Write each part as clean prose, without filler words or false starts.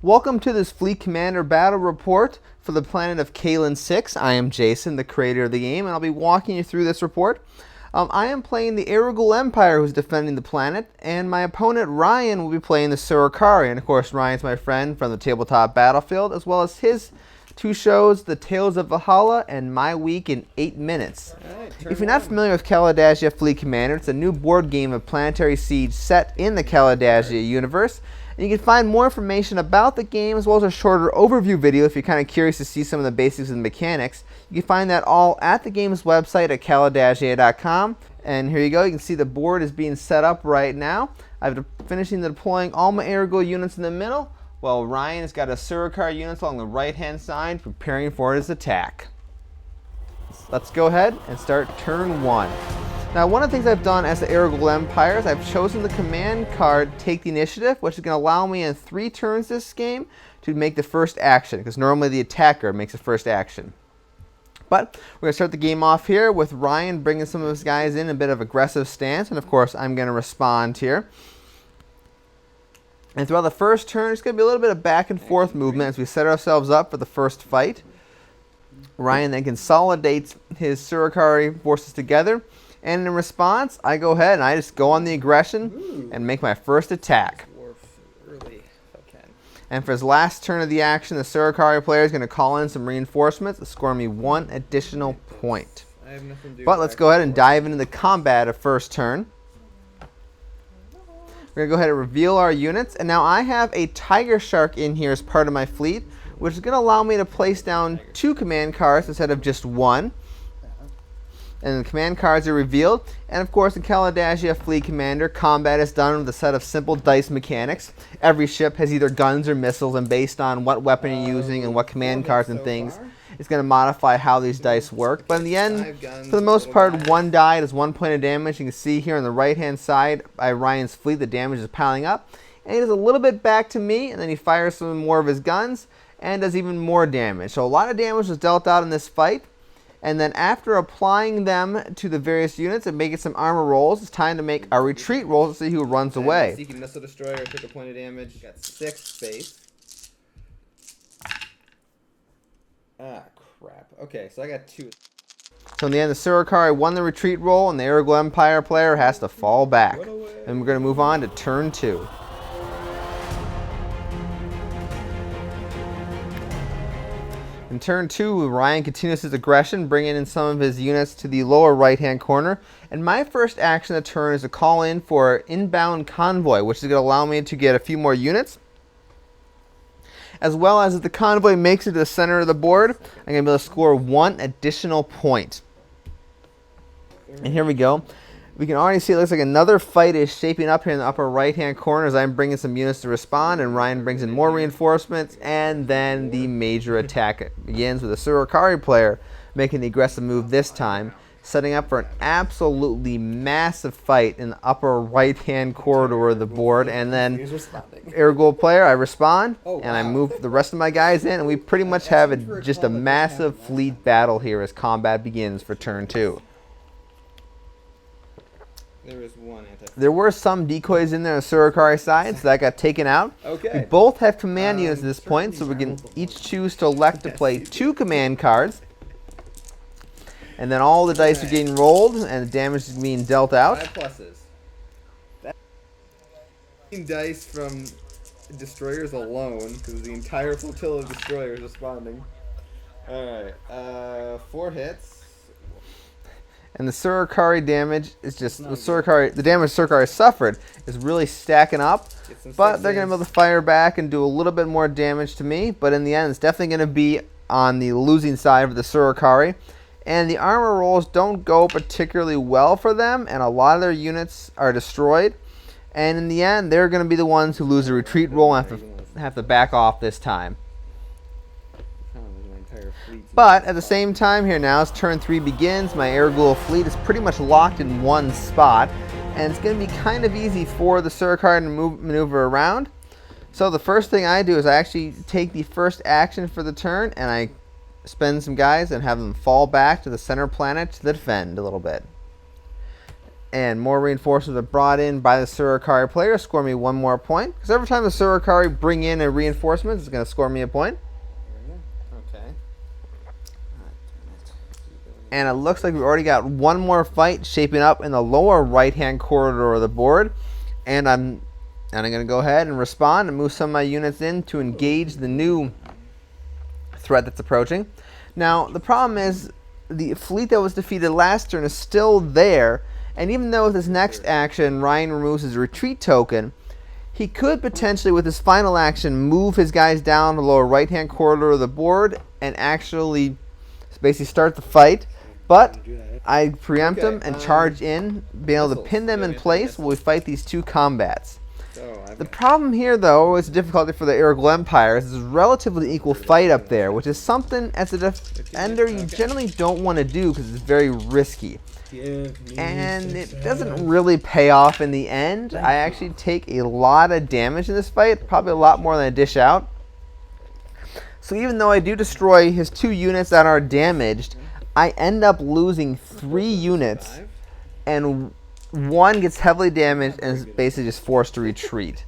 Welcome to this Fleet Commander battle report for the planet of Kaylynn 6. I am Jason, the creator of the game, and I'll be walking you through this report. I am playing the Aragul Empire, who's defending the planet, and my opponent Ryan will be playing the Surikari. And of course, Ryan's my friend from the tabletop battlefield, as well as his two shows, the Tales of Valhalla and My Week in 8 Minutes. If you're not familiar with Kalidasia Fleet Commander, it's a new board game of planetary siege set in the Kalidasia universe. And you can find more information about the game as well as a shorter overview video if you're kind of curious to see some of the basics and mechanics. You can find that all at the game's website at kalidasia.com. And here you go, you can see the board is being set up right now. I'm finishing deploying all my Aragul units in the middle, while Ryan has got a Surikari units along the right hand side preparing for his attack. Let's go ahead and start turn 1. Now, one of the things I've done as the Aragul Empire is I've chosen the command card Take the Initiative, which is going to allow me in 3 turns this game to make the first action, because normally the attacker makes the first action. But we're going to start the game off here with Ryan bringing some of his guys in a bit of aggressive stance, and of course I'm going to respond here. And throughout the first turn, it's going to be a little bit of back and forth movement as we set ourselves up for the first fight. Ryan then consolidates his Surikari forces together. And in response, I go ahead and I just go on the aggression and make my first attack. And for his last turn of the action, the Surikari player is going to call in some reinforcements to score me 1 additional point. But let's go ahead and dive into the combat of first turn. We're going to go ahead and reveal our units. And now I have a Tiger Shark in here as part of my fleet, which is going to allow me to place down 2 command cards instead of just 1. And the command cards are revealed. And of course, in Kalidasia Fleet Commander, combat is done with a set of simple dice mechanics. Every ship has either guns or missiles, and based on what weapon you're using and what command cards and things, it's going to modify how these dice work. But in the end, for the most part, 1 die does 1 point of damage. You can see here on the right-hand side by Ryan's fleet, the damage is piling up. And he does a little bit back to me, and then he fires some more of his guns and does even more damage. So a lot of damage was dealt out in this fight. And then after applying them to the various units and making some armor rolls, it's time to make our retreat rolls to see who runs away. Seeking Missile Destroyer, took a point of damage. Got 6 space. Ah, crap. Okay, so I got 2. So in the end, the Surikari won the retreat roll, and the Aragul Empire player has to fall back. And we're going to move on to turn 2. In turn 2, Ryan continues his aggression, bringing in some of his units to the lower right-hand corner. And my first action of the turn is to call in for inbound convoy, which is going to allow me to get a few more units. As well as if the convoy makes it to the center of the board, I'm going to be able to score 1 additional point. And here we go. We can already see it looks like another fight is shaping up here in the upper right-hand corner as I'm bringing some units to respond, and Ryan brings in more reinforcements, and then the major attack begins with the Surikari player making the aggressive move this time, setting up for an absolutely massive fight in the upper right-hand corridor of the board. And then Aragul player, I respond, and I move the rest of my guys in, and we pretty much have just a massive fleet battle here as combat begins for turn 2. There were some decoys in there on the Surikari side, so that got taken out. We both have command units at this point, so we can each choose to elect to play 2 command cards. And then all the dice are getting rolled, and the damage is being dealt out. 5 pluses. That's dice from destroyers alone, because the entire flotilla of destroyers responding. Alright, 4 hits. And the Surikari damage is just the damage Surikari suffered is really stacking up. But they're going to be able to fire back and do a little bit more damage to me. But in the end, it's definitely going to be on the losing side of the Surikari. And the armor rolls don't go particularly well for them, and a lot of their units are destroyed. And in the end, they're going to be the ones who lose the retreat roll and have to back off this time. But at the same time here now, as turn 3 begins, my Aragul fleet is pretty much locked in one spot, and it's going to be kind of easy for the Surikari to maneuver around. So the first thing I do is I actually take the first action for the turn, and I spend some guys and have them fall back to the center planet to defend a little bit. And more reinforcements are brought in by the Surikari player. Score me 1 more point. Because every time the Surikari bring in a reinforcement, it's going to score me a point. Okay. And it looks like we've already got 1 more fight shaping up in the lower right-hand corridor of the board. And I'm going to go ahead and respond and move some of my units in to engage the new threat that's approaching. Now, the problem is the fleet that was defeated last turn is still there. And even though with his next action, Ryan removes his retreat token, he could potentially, with his final action, move his guys down the lower right-hand corridor of the board and actually basically start the fight. But I preempt him and charge in, being able to pin them in place while we fight these 2 combats. The problem here, though, is difficulty for the Irregular Empire. Is a relatively equal fight up there, which is something as a defender you generally don't want to do because it's very risky. And it doesn't really pay off in the end. I actually take a lot of damage in this fight, probably a lot more than I dish out. So even though I do destroy his 2 units that are damaged, I end up losing 3 units, and 1 gets heavily damaged and is basically just forced to retreat.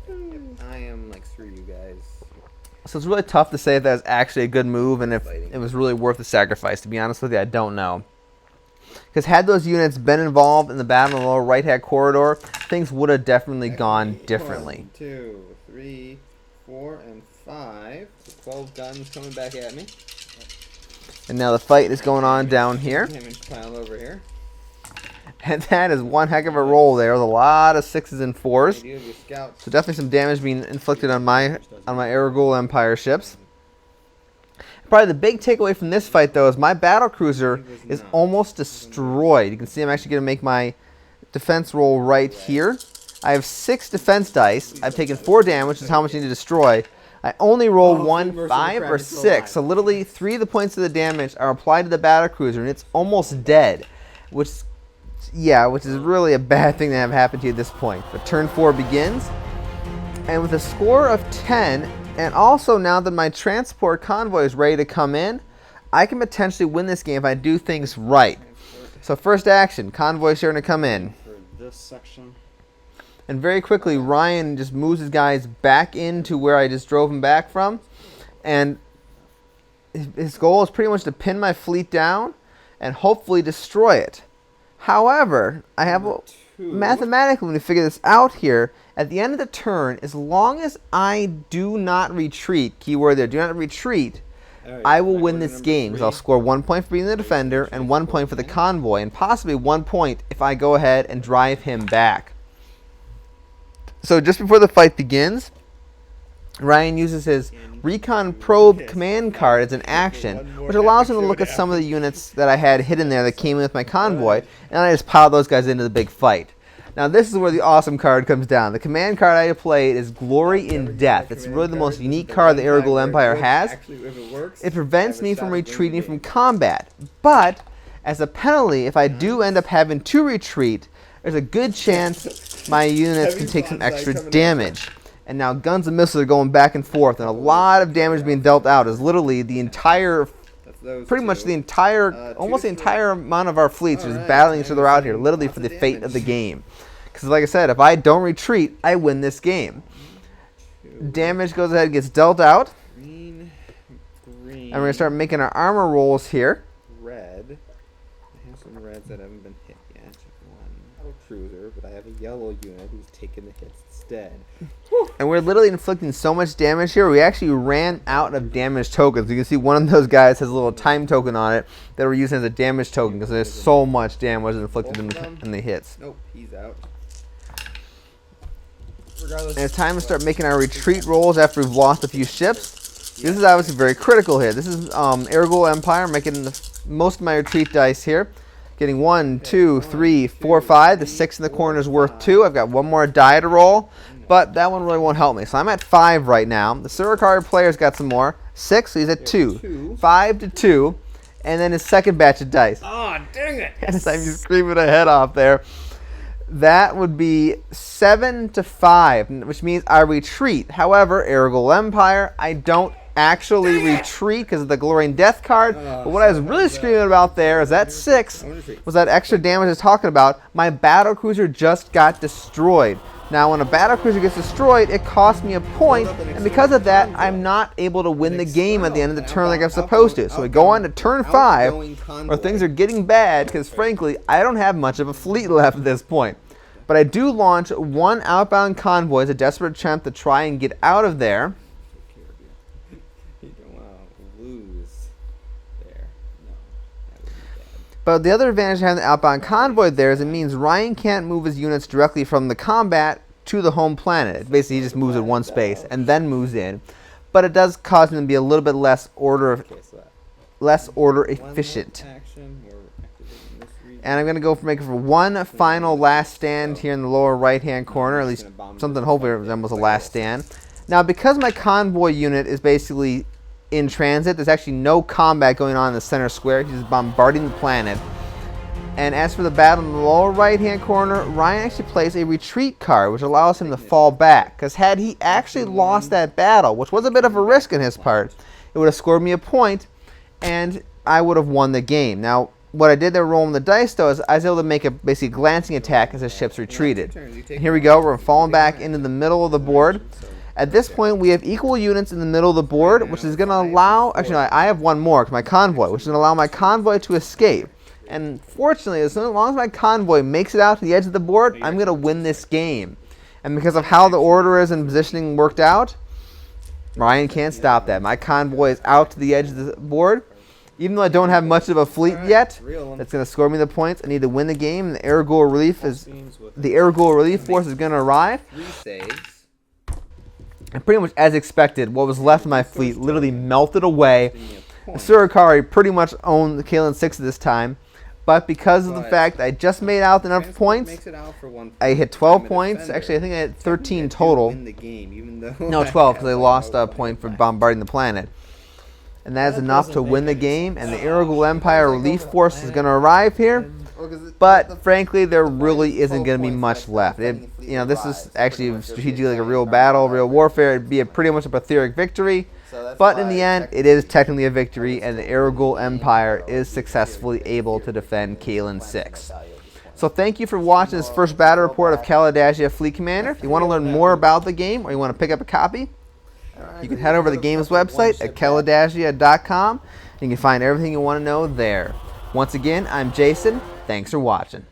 I am like, screw you guys. So it's really tough to say if that was actually a good move and if it was really worth the sacrifice. To be honest with you, I don't know. Because had those units been involved in the battle in the lower right-hand corridor, things would have definitely gone differently. 1, 2, 3, 4, and 5. So 12 guns coming back at me. And now the fight is going on down here. Damage pile over here. And that is one heck of a roll there with a lot of 6s and 4s. So definitely some damage being inflicted on my Irregular Empire ships. Probably the big takeaway from this fight, though, is my battlecruiser is almost destroyed. You can see I'm actually going to make my defense roll right here. I have 6 defense dice. I've taken 4 damage, which is how much I need to destroy. I only roll 1, 5, or 6. So literally 3 of the points of the damage are applied to the battlecruiser, and it's almost dead. Which is really a bad thing to have happen to you at this point. But turn 4 begins. And with a score of 10, and also now that my transport convoy is ready to come in, I can potentially win this game if I do things right. So first action, convoy's starting to come in. For this section. And very quickly, Ryan just moves his guys back into where I just drove him back from. And his goal is pretty much to pin my fleet down and hopefully destroy it. However, I have mathematically, when we figure this out here, at the end of the turn, as long as I do not retreat, keyword there, do not retreat, I will win this game. Because I'll score 1 point for being the defender and 1 point for the convoy, and possibly 1 point if I go ahead and drive him back. So just before the fight begins, Ryan uses his Recon Probe command card as an action, which allows him to look at some of the units that I had hidden there that came in with my convoy, and I just pile those guys into the big fight. Now this is where the awesome card comes down. The command card I played is Glory in Death. It's really the most unique card the Irregular Empire has. It prevents me from retreating from combat, but as a penalty, if I do end up having to retreat, there's a good chance my units can take some extra damage. And now guns and missiles are going back and forth, and a lot of damage being dealt out as literally the entire, pretty much the entire, almost the entire amount of our fleets is battling each other out here, literally for the fate of the game. Because like I said, if I don't retreat, I win this game. Damage goes ahead and gets dealt out. Green. And we're going to start making our armor rolls here. Red. I have some reds that haven't been hit yet. One cruiser, but I have a yellow unit who's taking the hits instead. And we're literally inflicting so much damage here, we actually ran out of damage tokens. You can see one of those guys has a little time token on it that we're using as a damage token because there's so much damage inflicted in the hits. Nope, he's out. And it's time to start making our retreat rolls after we've lost a few ships. This is obviously very critical here. This is Irregular Empire making most of my retreat dice here. Getting 1, 2, 3, 4, 5. The 6 in the corner is worth 2. I've got one more die to roll, but that one really won't help me. So I'm at 5 right now. The Surikari player's got some more. 6, so he's at 2. 5 to 2. And then his second batch of dice. Oh, dang it! And I'm just screaming my head off there. That would be 7 to 5, which means I retreat. However, Irregular Empire, I don't actually retreat because of the Glorious Death card. But what I was really screaming about there is that 6 was that extra damage I was talking about. My battle cruiser just got destroyed. Now, when a battle cruiser gets destroyed, it costs me a point, and because of that, I'm not able to win the game at the end of the turn like I'm supposed to. So we go on to turn 5, where things are getting bad, because frankly, I don't have much of a fleet left at this point. But I do launch 1 outbound convoy as a desperate attempt to try and get out of there. You don't want to lose there. No, that would be bad. But the other advantage of having the outbound convoy there is it means Ryan can't move his units directly from the combat to the home planet. Basically, he just moves in one space and then moves in. But it does cause him to be a little bit less order efficient. And I'm going to go for making for one final last stand here in the lower right-hand corner, at least something hopefully resembles a last stand. Now, because my convoy unit is basically in transit, there's actually no combat going on in the center square. He's just bombarding the planet. And as for the battle in the lower right-hand corner, Ryan actually plays a retreat card, which allows him to fall back. Because had he actually lost that battle, which was a bit of a risk on his part, it would have scored me a point, and I would have won the game. Now, what I did there rolling the dice, though, is I was able to make a basically glancing attack as the ships retreated. Here we go. We're falling back into the middle of the board. At this point, we have equal units in the middle of the board, which is going to allow... Actually, no, I have one more, my convoy, which is going to allow my convoy to escape. And fortunately, as long as my convoy makes it out to the edge of the board, I'm going to win this game. And because of how the order is and positioning worked out, Ryan can't stop that. My convoy is out to the edge of the board. Even though I don't have much of a fleet yet, that's going to score me the points. I need to win the game. And the Airgul Relief Force is going to arrive. 3 saves. And pretty much as expected, what was left of my fleet literally melted away. Surikari pretty much owned the Kaylynn Six at this time. But because of the fact I just made out enough points, I hit 12 points. Actually, I think I had 13 total. No, 12 because I lost a point for bombarding the planet. And that is enough to win the game. And the Airgul Empire Relief Force is going to arrive here. But frankly, there really isn't going to be much left. This is actually strategically like a real battle, real warfare. It'd be pretty much a pathetic victory. But in the end, it is technically a victory, and the Airgul Empire is successfully able to defend Kaylynn Six. So thank you for watching this first battle report of Kalidasia Fleet Commander. If you want to learn more about the game or you want to pick up a copy, you can head over to the game's website at kalidasia.com. You can find everything you want to know there. Once again, I'm Jason. Thanks for watching.